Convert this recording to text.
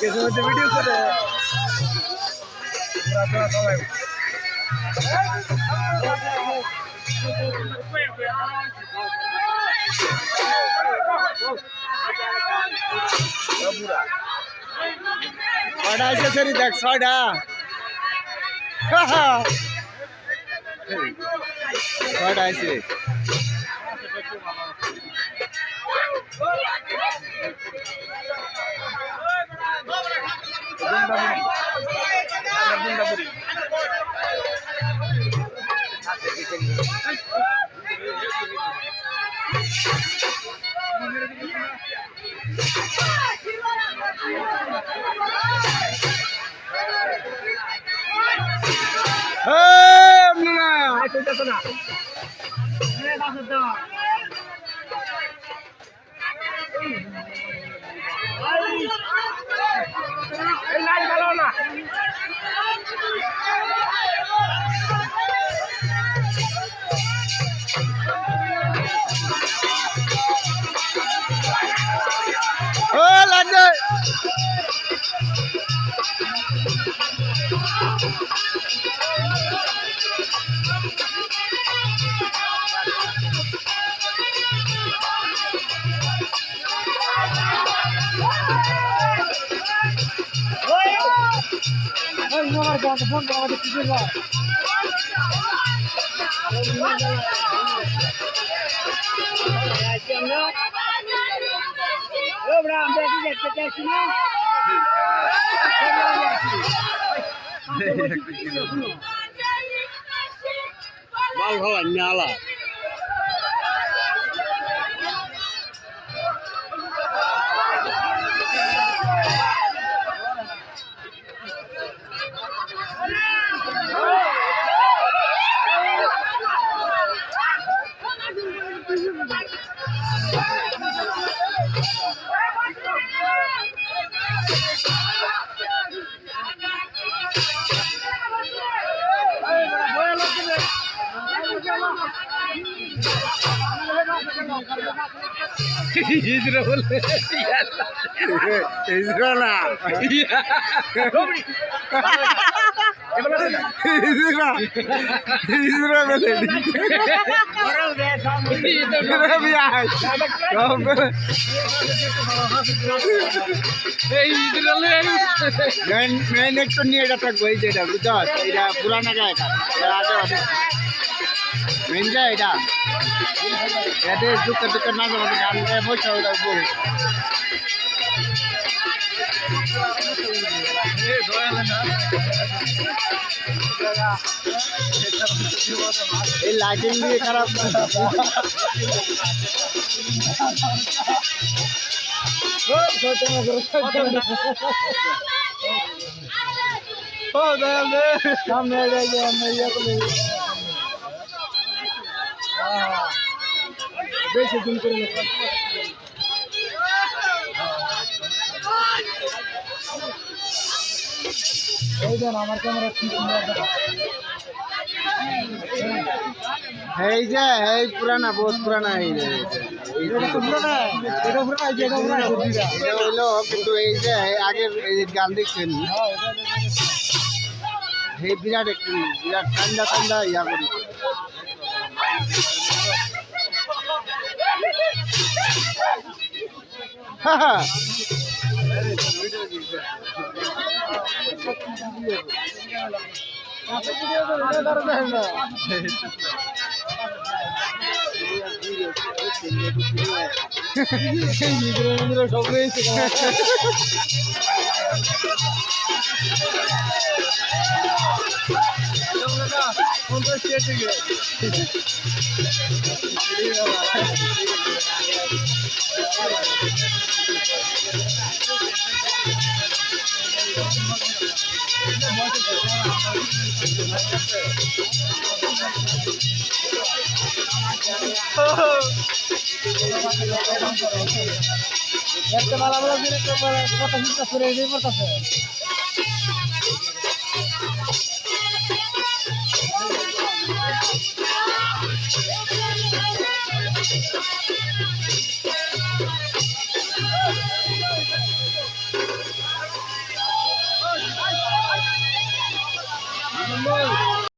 কিছু মধ্যে ভিডিও করে সবাই ছয়টা আছে সরি দেখ ছয়টা ছয়টা আছে মাল ভালো নালা Hijrah boleh. Hijrah lah. Hijrah. Hijrah boleh. Hijrah biar. Kau boleh. Hijrah le. Main एक तो नहीं है तक वही जेड़ा बुझा इधर पुराना का है का आगे आगे main जा इधर ये दुख ना जो काम है वो चल रहा है ये लाइटिंग भी खराब বেশি দিন করে এই দেন আমার ক্যামেরা ঠিক এই যে এই পুরানা বহুত পুরানা এই যে এটা পুরানা এটা পুরানা যেটা পুরানা এটা হলো কিন্তু এই যে আগে এই গান দেখছেন এই বিরাট ঠান্ডা ঠান্ডা ইয়া করি সব রয়েছে একটা ভালো ভালো দিনে কত হিসা করে এই পড়তাছে নম্বর